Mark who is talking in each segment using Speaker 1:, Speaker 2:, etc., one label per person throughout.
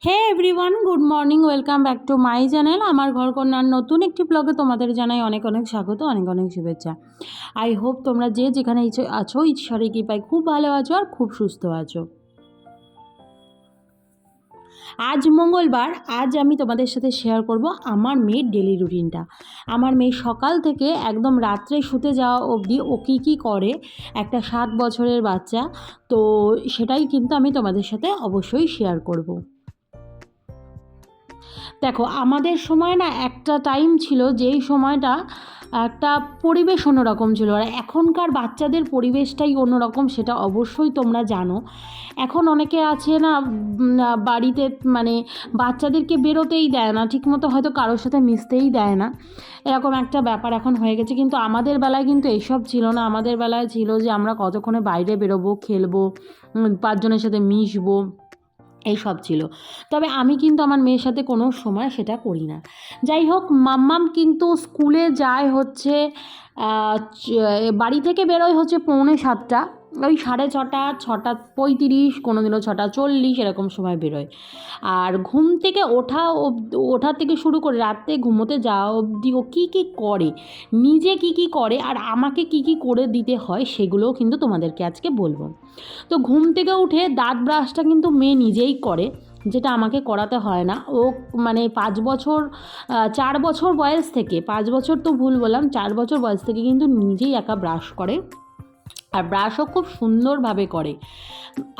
Speaker 1: Hey everyone, good morning, welcome back to my channel. আমার ঘরকন্যার নতুন একটি ব্লগে তোমাদের জানাই অনেক অনেক স্বাগত, অনেক অনেক শুভেচ্ছা। আই হোপ তোমরা যে যেখানে আছো ঈশ্বরের কৃপায় খুব ভালো আছো আর খুব সুস্থ আছো। আজ মঙ্গলবার, আজ আমি তোমাদের সাথে শেয়ার করব আমার মেয়ের ডেলি রুটিনটা। আমার মেয়ে সকাল থেকে একদম রাত্রে শুতে যাওয়া অবধি ও কী কী করে, একটা 7 বছরের বাচ্চা। তো সেটাই কিন্তু আমি তোমাদের সাথে অবশ্যই শেয়ার করব। দেখো, আমাদের সময় না একটা টাইম ছিল যেই সময়টা একটা পরিবেশ অন্যরকম ছিল, আর এখনকার বাচ্চাদের পরিবেশটাই অন্যরকম, সেটা অবশ্যই তোমরা জানো। এখন অনেকে আছে না, বাড়িতে মানে বাচ্চাদেরকে বেরোতেই দেয় না ঠিকমতো, হয়তো কারোর সাথে মিশতেই দেয় না, এরকম একটা ব্যাপার এখন হয়ে গেছে। কিন্তু আমাদের বেলায় কিন্তু এইসব ছিল না। আমাদের বেলায় ছিল যে আমরা কতক্ষণে বাইরে বেরোবো, খেলবো, পাঁচজনের সাথে মিশবো, এইসব ছিল। তবে আমি কিন্তু আমার মেয়ের সাথে কোনো সময় সেটা করি না। যাই হোক, মাম্মাম কিন্তু স্কুলে যায় হচ্ছে বাড়ি থেকে বেরোয় হচ্ছে 6:45, ওই 6:30, 6:35, কোনো দিনও 6:40 এরকম সময় বেরোয়। আর ঘুম থেকে ওঠা থেকে শুরু করে রাত্রে ঘুমোতে যাওয়া অবধি ও কী কী করে, নিজে কী কী করে আর আমাকে কী কী করে দিতে হয়, সেগুলোও কিন্তু তোমাদেরকে আজকে বলবো। তো ঘুম থেকে উঠে দাঁত ব্রাশটা কিন্তু মেয়ে নিজেই করে, যেটা আমাকে করাতে হয় না। ও মানে 5 বছর, 4 বছর বয়স থেকে, 5 বছর তো ভুল বললাম, 4 বছর বয়স থেকে কিন্তু নিজেই একা ব্রাশ করে, আর ব্রাশও খুব সুন্দরভাবে করে।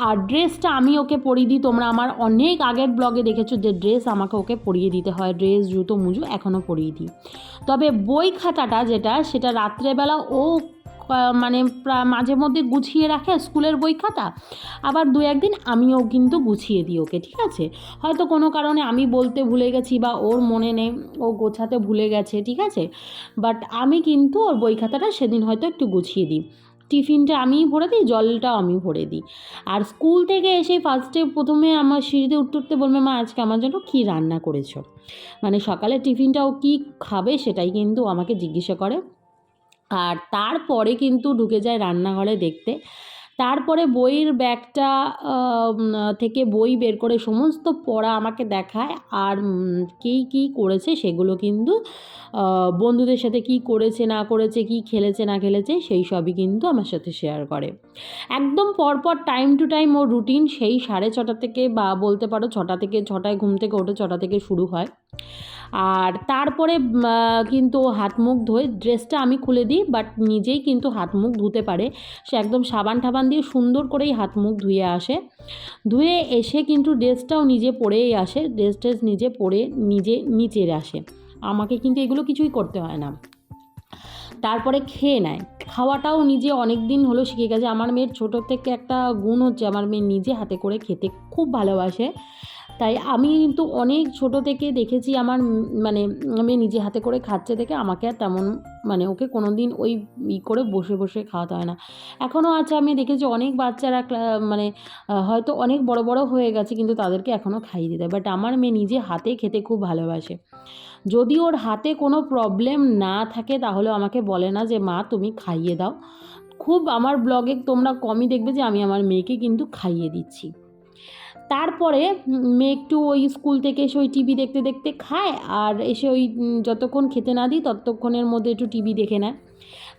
Speaker 1: আর ড্রেসটা আমি ওকে পরিয়ে দিই। তোমরা আমার অনেক আগের ব্লগে দেখেছো যে ড্রেস আমাকে ওকে পরিয়ে দিতে হয়, ড্রেস, জুতো, মুজো এখনও পরিয়ে দিই। তবে বই খাতাটা যেটা, সেটা রাত্রেবেলা ও মানে মাঝে মধ্যে গুছিয়ে রাখে, স্কুলের বই খাতা। আবার 2-1 দিন আমিও কিন্তু গুছিয়ে দিই ওকে, ঠিক আছে? হয়তো কোনো কারণে আমি বলতে ভুলে গেছি বা ওর মনে নেই, ও গোছাতে ভুলে গেছে, ঠিক আছে? বাট আমি কিন্তু ওর বই খাতাটা সেদিন হয়তো একটু গুছিয়ে দিই। টিফিনটা আমিই ভরে দিই, জলটাও আমি ভরে দিই। আর স্কুল থেকে এসে প্রথমে আমার সিঁড়িতে উঠতে উঠতে বলবে, মা আজকে আমার জন্য কী রান্না করেছো। মানে সকালের টিফিনটা ও কী খাবে সেটাই কিন্তু আমাকে জিজ্ঞাসা করে। আর তারপরে কিন্তু ঢুকে যায় রান্নাঘরে দেখতে। তারপরে বইয়ের ব্যাগটা থেকে বই বের করে সমস্ত পড়া আমাকে দেখায়। আর কী করেছে সেগুলো কিন্তু বন্ধুদের সাথে কী করেছে না করেছে, কী খেলেছে না খেলেছে, সেই সবই কিন্তু আমার সাথে শেয়ার করে। একদম পরপর time to time or routine সেই 6:30 থেকে, বা বলতে পারো 6টা থেকে, 6টায় ঘুম থেকে ওঠে, 6টা থেকে শুরু হয়। আর তারপরে কিন্তু হাত মুখ ধোয়, ড্রেসটা আমি খুলে দিই, বাট নিজেই কিন্তু হাত মুখ ধুতে পারে। সে একদম সাবান টাবান দিয়ে সুন্দর করেই হাত মুখ ধুয়ে আসে। ধুয়ে এসে কিন্তু ড্রেসটাও নিজে পরেই আসে, ড্রেস নিজে পরে নিজে নিচে আসে। আমাকে কিন্তু এগুলো কিছুই করতে হয় না। তারপরে খেয়ে নেয়। খাওয়াটাও নিজে অনেক দিন হলো শিখে গেছে। আমার মেয়ের ছোটো থেকে একটা গুণ হচ্ছে, আমার মেয়ে নিজে হাতে করে খেতে খুব ভালোবাসে। তাই আমি কিন্তু অনেক ছোট থেকে দেখেছি আমার মানে মেয়ে নিজে হাতে করে খাচ্ছে দেখে আমাকে আর তেমন মানে ওকে কোনো দিন ওই করে বসে বসে খাওয়াতে হয় না। এখনও আছে, আমি দেখেছি অনেক বাচ্চারা মানে হয়তো অনেক বড় বড় হয়ে গেছে কিন্তু তাদেরকে এখনও খাইয়ে দিতে হয়, বাট আমার মেয়ে নিজে হাতে খেতে খুব ভালোবাসে। যদি ওর হাতে কোনো প্রবলেম না থাকে তাহলেও আমাকে বলে না যে মা তুমি খাইয়ে দাও। খুব আমার ব্লগে তোমরা কমই দেখবে যে আমি আমার মেয়েকে কিন্তু খাইয়ে দিচ্ছি। তারপরে মেয়ে একটু ওই স্কুল থেকে এসে ওই টিভি দেখতে দেখতে খায়, আর এসে ওই যতক্ষণ খেতে না দিই ততক্ষণের মধ্যে একটু টিভি দেখে নেয়।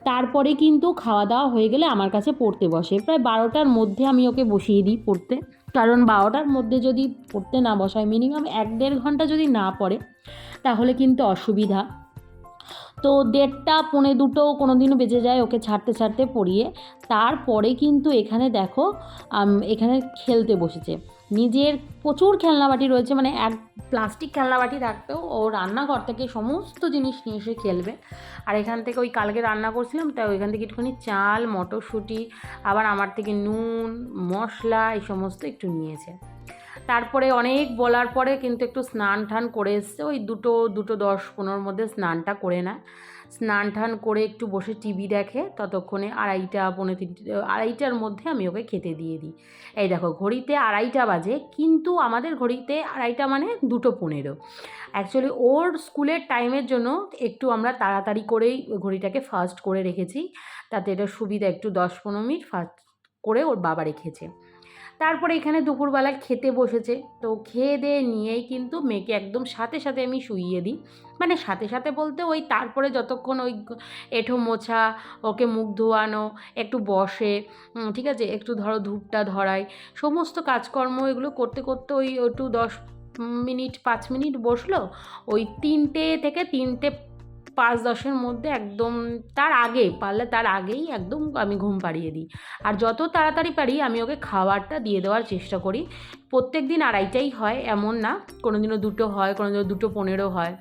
Speaker 1: তারপরে কিন্তু খাওয়া দাওয়া হয়ে গেলে আমার কাছে পড়তে বসে। প্রায় 12টার মধ্যে আমি ওকে বসিয়ে দিই পড়তে, কারণ 12টার মধ্যে যদি পড়তে না বসায়, মিনিমাম 1-1.5 ঘন্টা যদি না পড়ে তাহলে কিন্তু অসুবিধা। তো 1:30, 1:45 কোনো দিনও বেজে যায় ওকে ছাড়তে ছাড়তে পড়িয়ে। তারপরে কিন্তু এখানে দেখো এখানে খেলতে বসেছে। নিজের প্রচুর খেলনাবাটি রয়েছে, মানে এক প্লাস্টিক খেলনাবাটি থাকতেও ও রান্নাঘর থেকে সমস্ত জিনিস নিয়ে এসে খেলবে। আর এখান থেকে ওই কালকে রান্না করছিলাম, তাই ওইখান থেকে একটুখানি চাল, মটরশুঁটি, আবার আমার থেকে নুন, মশলা এই সমস্ত একটু নিয়েছে। তারপরে অনেক বলার পরে কিন্তু একটু স্নান টান করে এসছে, ওই 2:10-15 মধ্যে স্নানটা করে নেয়। স্নান টান করে একটু বসে টিভি দেখে, ততক্ষণে 2:30, 2:45, 2:30টার মধ্যে আমি ওকে খেতে দিয়ে দিই। এই দেখো ঘড়িতে 2:30 বাজে, কিন্তু আমাদের ঘড়িতে 2:30 মানে 2:15। অ্যাকচুয়ালি ওর স্কুলের টাইমের জন্য একটু আমরা তাড়াতাড়ি করেই ঘড়িটাকে ফাস্ট করে রেখেছি, তাতে এটা সুবিধা, একটু 10-15 মিনিট ফাস্ট করে ওর বাবা রেখেছে। তারপরে এখানে দুপুরবেলায় খেতে বসেছে, তো খেয়ে দিয়ে নিয়েই কিন্তু মেয়েকে একদম সাথে সাথে আমি শুইয়ে দিই। মানে সাথে সাথে বলতে ওই তারপরে যতক্ষণ ওই এঁঠো মোছা, ওকে মুখ ধোয়ানো, একটু বসে, ঠিক আছে, একটু ধরো ধূপটা ধরাই, সমস্ত কাজকর্ম এগুলো করতে করতে ওই একটু 10 মিনিট 5 মিনিট বসলো। ওই 3টে থেকে 3টে 5-10-এর মধ্যে একদম, তার আগে পারলে তার আগেই একদম আমি ঘুম পাড়িয়ে দিই। আর যত তাড়াতাড়ি পারি আমি ওকে খাবারটা দিয়ে দেওয়ার চেষ্টা করি। প্রত্যেক দিন 2:30টাই হয় এমন না, কোনো দিনও 2টো হয়, কোনো দিনও 2:15 হয়,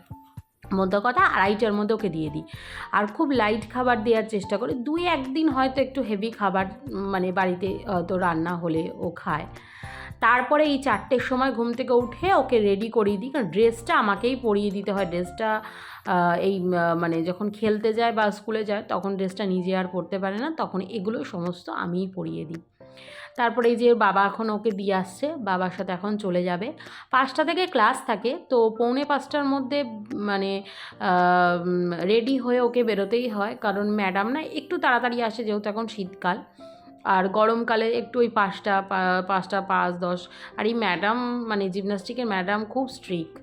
Speaker 1: মধ্য কথা 2:30টার মধ্যে ওকে দিয়ে দিই। আর খুব লাইট খাবার দেওয়ার চেষ্টা করি। 2-1 দিন হয়তো একটু হেভি খাবার মানে বাড়িতে তো রান্না হলে ও খায়। তারপরে এই 4টের সময় ঘুম থেকে উঠে ওকে রেডি করিয়ে দিই, কারণ ড্রেসটা আমাকেই পরিয়ে দিতে হয়। ড্রেসটা মানে যখন খেলতে যায় বা স্কুলে যায় তখন ড্রেসটা নিজে আর পরতে পারে না, তখন এগুলো সমস্ত আমিই পরিয়ে দিই। তারপরে এই যে বাবা এখন ওকে দিয়ে আসছে, বাবার সাথে এখন চলে যাবে। 5টা থেকে ক্লাস থাকে, তো 4:45টার মধ্যে মানে রেডি হয়ে ওকে বেরোতেই হয়, কারণ ম্যাডাম না একটু তাড়াতাড়ি আসে যেহেতু এখন শীতকাল। আর গরমকালে একটু ওই 5টা 5:10। আর এই ম্যাডাম মানে জিমন্যাস্টিকের ম্যাডাম খুব স্ট্রিক্ট,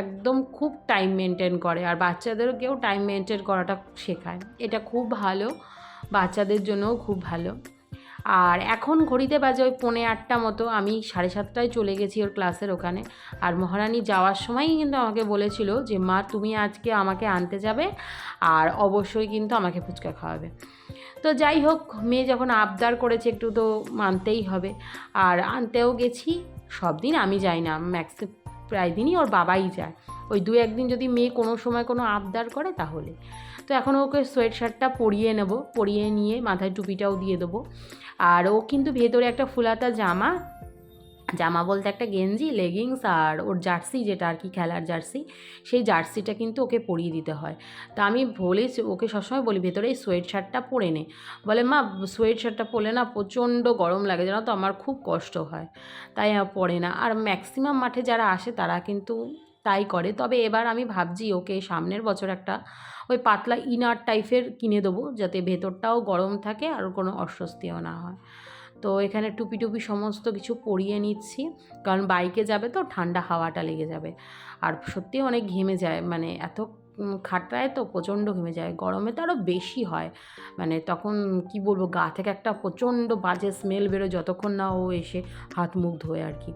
Speaker 1: একদম খুব টাইম মেনটেন করে, আর বাচ্চাদেরকেও টাইম মেনটেন করাটা শেখায়। এটা খুব ভালো, বাচ্চাদের জন্যও খুব ভালো। আর এখন ঘড়িতে বাজে ওই 7:45 মতো, আমি 7:30টায় চলে গেছি ওর ক্লাসের ওখানে। আর মহারানী যাওয়ার সময়ই কিন্তু আমাকে বলেছিল যে মা তুমি আজকে আমাকে আনতে যাবে, আর অবশ্যই কিন্তু আমাকে ফুচকা খাওয়াবে। তো যাই হোক, মেয়ে যখন আবদার করেছে একটু তো মানতেই হবে। আর আনতেও গেছি। সব দিন আমি যাই না, প্রায় দিনই ওর বাবাই যায়। ওই 2-1 দিন যদি মেয়ে কোনো সময় কোনো আবদার করে তাহলে। তো এখন ওকে সোয়েট শার্টটা পরিয়ে নেব, পরিয়ে নিয়ে মাথায় টুপিটাও দিয়ে দেবো। আর ও কিন্তু ভেতরে একটা ফুলাতা জামা বলতে একটা গেঞ্জি, লেগিংস আর ওর জার্সি, যেটা আর কি খেলার জার্সি, সেই জার্সিটা কিন্তু ওকে পরিয়ে দিতে হয়। তা আমি বলেছি ওকে, সবসময় বলি ভেতরে এই সোয়েট শার্টটা পরে নে। বলে মা সোয়েট শার্টটা পরলে না প্রচণ্ড গরম লাগে, জানো তো আমার খুব কষ্ট হয়, তাই পরে না। আর ম্যাক্সিমাম মাঠে যারা আসে তারা কিন্তু তাই করে। তবে এবার আমি ভাবছি ওকে সামনের বছর একটা ওই পাতলা ইনার টাইপের কিনে দেবো, যাতে ভেতরটাও গরম থাকে আর কোনো অস্বস্তিও না হয়। তো এখানে টুপি সমস্ত কিছু পরিয়ে নিচ্ছি, কারণ বাইকে যাবে তো ঠান্ডা হাওয়াটা লেগে যাবে। আর সত্যিই অনেক ঘেমে যায়, মানে এত খাটরায় তো প্রচণ্ড ঘেমে যায়, গরমে তো আরও বেশি হয়। মানে তখন কি বলবো, গা থেকে একটা প্রচণ্ড বাজে স্মেল বেরোয় যতক্ষণ না ও এসে হাত মুখ ধোয় আর কি।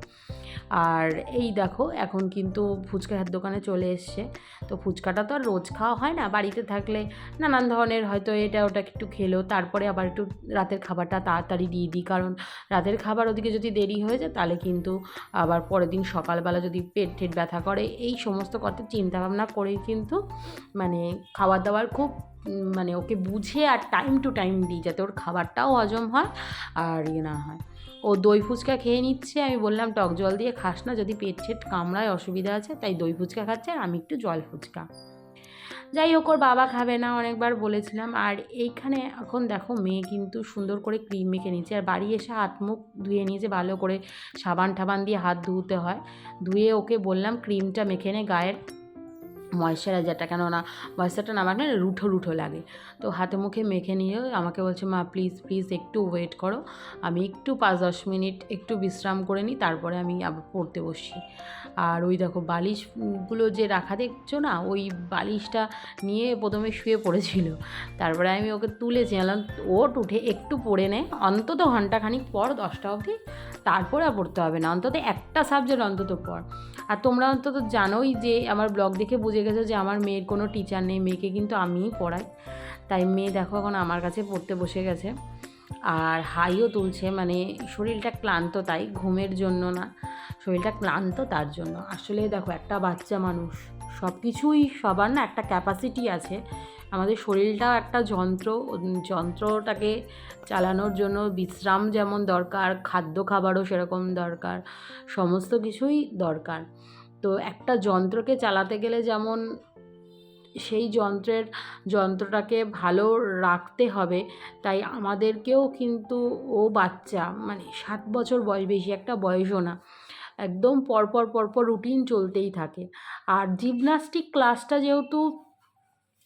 Speaker 1: আর এই দেখো এখন কিন্তু ফুচকার দোকানে চলে এসছে। তো ফুচকাটা তো আর রোজ খাওয়া হয় না, বাড়িতে থাকলে নানান ধরনের হয়তো এটা ওটা একটু খেলো, তারপরে আবার একটু রাতের খাবারটা তাড়াতাড়ি দিয়ে দিই, কারণ রাতের খাবার ওদিকে যদি দেরি হয়ে যায় তাহলে কিন্তু আবার পরের দিন সকালবেলা যদি পেট ঠেট ব্যথা করে, এই সমস্ত কথা চিন্তাভাবনা করেই কিন্তু মানে খাবার দাবার খুব মানে ওকে বুঝে আর টাইম টু টাইম দিই, যাতে ওর খাবারটাও হজম হয় আর ইয়ে না হয়। ও দই ফুচকা খেয়ে নিচ্ছে, আমি বললাম টক জল দিয়ে খাস না, যদি পেট ছেট কামড়ায় অসুবিধা আছে, তাই দই ফুচকা খাচ্ছে আর আমি একটু জল ফুচকা। যাই হোক, ওর বাবা খাবে না, অনেকবার বলেছিলাম। আর এইখানে এখন দেখো মেয়ে কিন্তু সুন্দর করে ক্রিম মেখে নিচ্ছে, আর বাড়ি এসে হাত মুখ ধুয়ে নিয়েছে ভালো করে, সাবান টাবান দিয়ে হাত ধুতে হয়। ধুয়ে ওকে বললাম ক্রিমটা মেখে নে গায়ের, ময়েশ্চারাইজারটা, কেননা ময়েশ্চারটা না মাখলে রুঠো রুঠো লাগে। তো হাতে মুখে মেখে নিয়ে আমাকে বলছে মা প্লিজ প্লিজ একটু ওয়েট করো, আমি একটু 5-10 মিনিট একটু বিশ্রাম করে নিই, তারপরে আমি আবার পড়তে বসি। আর ওই দেখো বালিশগুলো যে রাখা দেখছো না, ওই বালিশটা নিয়ে প্রথমে শুয়ে পড়েছিল, তারপরে আমি ওকে তুলেছি, বললাম ওট উঠে একটু পড়ে নে, অন্তত ঘন্টাখানিক পর 10টা অবধি, তারপরে আর পড়তে হবে না, অন্তত একটা সাবজেক্ট অন্তত পর। আর তোমরা অন্তত জানোই যে আমার ব্লগ দেখে বুঝে গেছো যে আমার মেয়ের কোনো টিচার নেই, মেয়েকে কিন্তু আমিই পড়াই। তাই মেয়ে দেখো এখন আমার কাছে পড়তে বসে গেছে, আর হাইও তুলছে, মানে শরীরটা ক্লান্ত, তাই ঘুমের জন্য না, শরীরটা ক্লান্ত তার জন্য। আসলে দেখো একটা বাচ্চা মানুষ, সব কিছুই সবার না একটা ক্যাপাসিটি আছে, আমাদের শরীরটাও একটা যন্ত্রটাকে চালানোর জন্য বিশ্রাম যেমন দরকার, খাবারও সেরকম দরকার, সমস্ত কিছুই দরকার। তো একটা যন্ত্রকে চালাতে গেলে যেমন সেই যন্ত্রটাকে ভালো রাখতে হবে, তাই আমাদেরকেও কিন্তু ও বাচ্চা, মানে 7 বছর বয়স, বেশি একটা বয়সও না, একদম পরপর রুটিন চলতেই থাকে। আর জিমন্যাস্টিক ক্লাসটা যেহেতু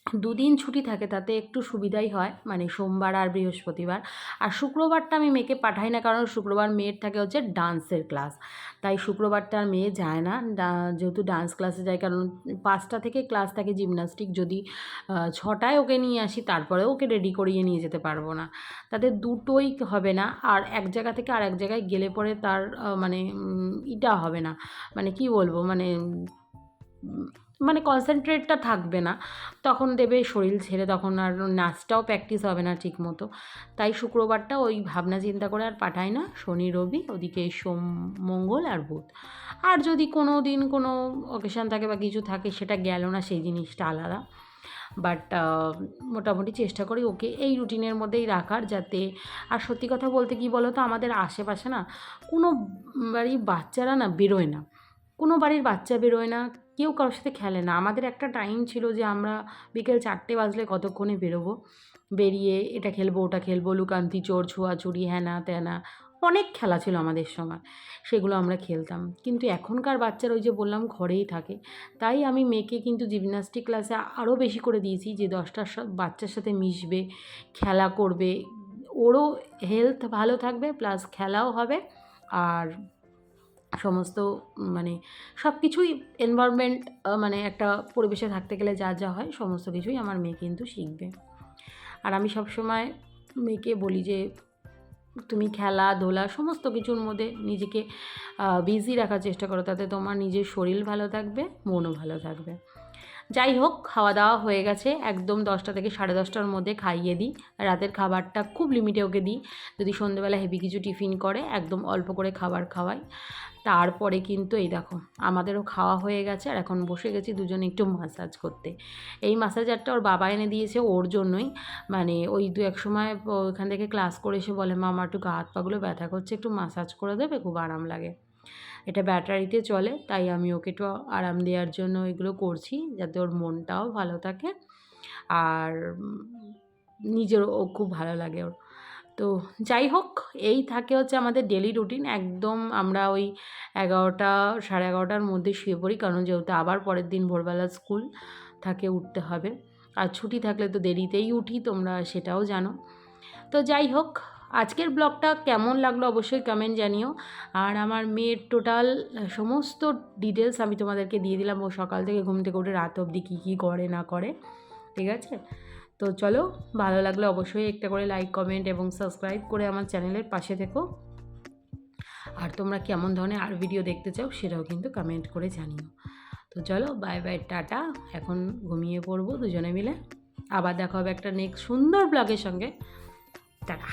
Speaker 1: দুদিন ছুটি থাকে তাতে একটু সুবিধাই হয়, মানে সোমবার আর বৃহস্পতিবার। আর শুক্রবারটা আমি মেয়েকে পাঠাই না, কারণ শুক্রবার মেয়ের থাকে হচ্ছে ডান্সের ক্লাস, তাই শুক্রবারটা আর মেয়ে যায় না যেহেতু ডান্স ক্লাসে যায়। কারণ 5টা থেকে ক্লাস থাকে জিমনাস্টিক, যদি 6টায় ওকে নিয়ে আসি তারপরেও ওকে রেডি করিয়ে নিয়ে যেতে পারবো না, তাদের দুটোই হবে না। আর এক জায়গা থেকে আর এক জায়গায় গেলে পরে তার মানে এটা হবে না, মানে কি বলবো, মানে কনসেন্ট্রেটটা থাকবে না, তখন দেবে শরীর ছেড়ে, তখন আর নাচটাও প্র্যাকটিস হবে না ঠিক মতো। তাই শুক্রবারটা ওই ভাবনা চিন্তা করে আর পাঠাই না, শনি রবি ওদিকে সোম মঙ্গল আর বুধ। আর যদি কোনো দিন কোনো অকেশান থাকে বা কিছু থাকে সেটা গেল না, সেই জিনিসটা আলাদা। বাট মোটামুটি চেষ্টা করি ওকে এই রুটিনের মধ্যেই রাখার, যাতে। আর সত্যি কথা বলতে কি বলো তো, আমাদের আশেপাশে না কোনো বাড়ির বাচ্চারা না বেরোয় না, কোনো বাড়ির বাচ্চা বেরোয় না, কেউ কারোর সাথে খেলে না। আমাদের একটা টাইম ছিল যে আমরা বিকেল 4টে বাজলে কতক্ষণে বেরোবো, বেরিয়ে এটা খেলবো ওটা খেলবো, লুকান্তি চোর, ছোঁয়াছুড়ি, হ্যানা ত্যানা, অনেক খেলা ছিল আমাদের সময়, সেগুলো আমরা খেলতাম। কিন্তু এখনকার বাচ্চারা ওই যে বললাম ঘরেই থাকে। তাই আমি মেয়েকে কিন্তু জিমন্যাস্টিক ক্লাসে আরও বেশি করে দিয়েছি, যে 10টা বাচ্চার সাথে মিশবে, খেলা করবে, ওরও হেলথ ভালো থাকবে, প্লাস খেলাও হবে। আর সমস্ত মানে সব কিছুই এনভায়রনমেন্ট, মানে একটা পরিবেশে থাকতে গেলে যা যা হয় সমস্ত কিছুই আমার মেয়ে কিন্তু শিখবে। আর আমি সবসময় মেয়েকে বলি যে তুমি খেলাধুলা সমস্ত কিছুর মধ্যে নিজেকে বিজি রাখার চেষ্টা করো, তাতে তোমার নিজের শরীর ভালো থাকবে, মনও ভালো থাকবে। যাই হোক, খাওয়া দাওয়া হয়ে গেছে, একদম 10টা থেকে 10:30টার মধ্যে খাইয়ে দিই। রাতের খাবারটা খুব লিমিটে ওকে দিই, যদি সন্ধ্যেবেলা হেভি কিছু টিফিন করে একদম অল্প করে খাবার খাওয়াই। তারপরে কিন্তু এই দেখো আমাদেরও খাওয়া হয়ে গেছে, আর এখন বসে গেছি দুজনে একটু মাসাজ করতে। এই মাসাজারটা ওর বাবা এনে দিয়েছে ওর জন্যই, মানে ওই 2-1 সময় ওখান থেকে ক্লাস করে এসে বলে, মা আমার একটু গা হাত পাগুলো ব্যথা করছে, একটু মাসাজ করে দেবে, খুব আরাম লাগে। এটা ব্যাটারিতে চলে, তাই আমি ওকে একটু আরাম দেওয়ার জন্য এগুলো করছি, যাতে ওর মনটাও ভালো থাকে আর নিজেরও খুব ভালো লাগে ওর। তো যাই হোক, এই থাকে হচ্ছে আমাদের ডেলি রুটিন। একদম আমরা ওই 11টা 11:30টার মধ্যে শুয়ে পড়ি, কারণ যেহেতু আবার পরের দিন ভোরবেলা স্কুল থাকে, উঠতে হবে। আর ছুটি থাকলে তো দেরিতেই উঠি, তোমরা সেটাও জানো। তো যাই হোক, আজকের ব্লগটা কেমন লাগলো অবশ্যই কমেন্ট জানিও। আর আমার মেয়ের টোটাল সমস্ত ডিটেলস আমি তোমাদেরকে দিয়ে দিলাম, ও সকাল থেকে ঘুম থেকে উঠে রাত অবধি কী কী করে না করে, ঠিক আছে? তো চলো, ভালো লাগলে অবশ্যই একটা করে লাইক, কমেন্ট এবং সাবস্ক্রাইব করে আমার চ্যানেলের পাশে থেকো। আর তোমরা কেমন ধরনের আর ভিডিও দেখতে চাও সেটাও কিন্তু কমেন্ট করে জানিও। তো চলো, বাই বাই, টাটা। এখন ঘুমিয়ে পড়বো দুজনে মিলে, আবার দেখা হবে একটা নেক্সট সুন্দর ব্লগের সঙ্গে। টাটা।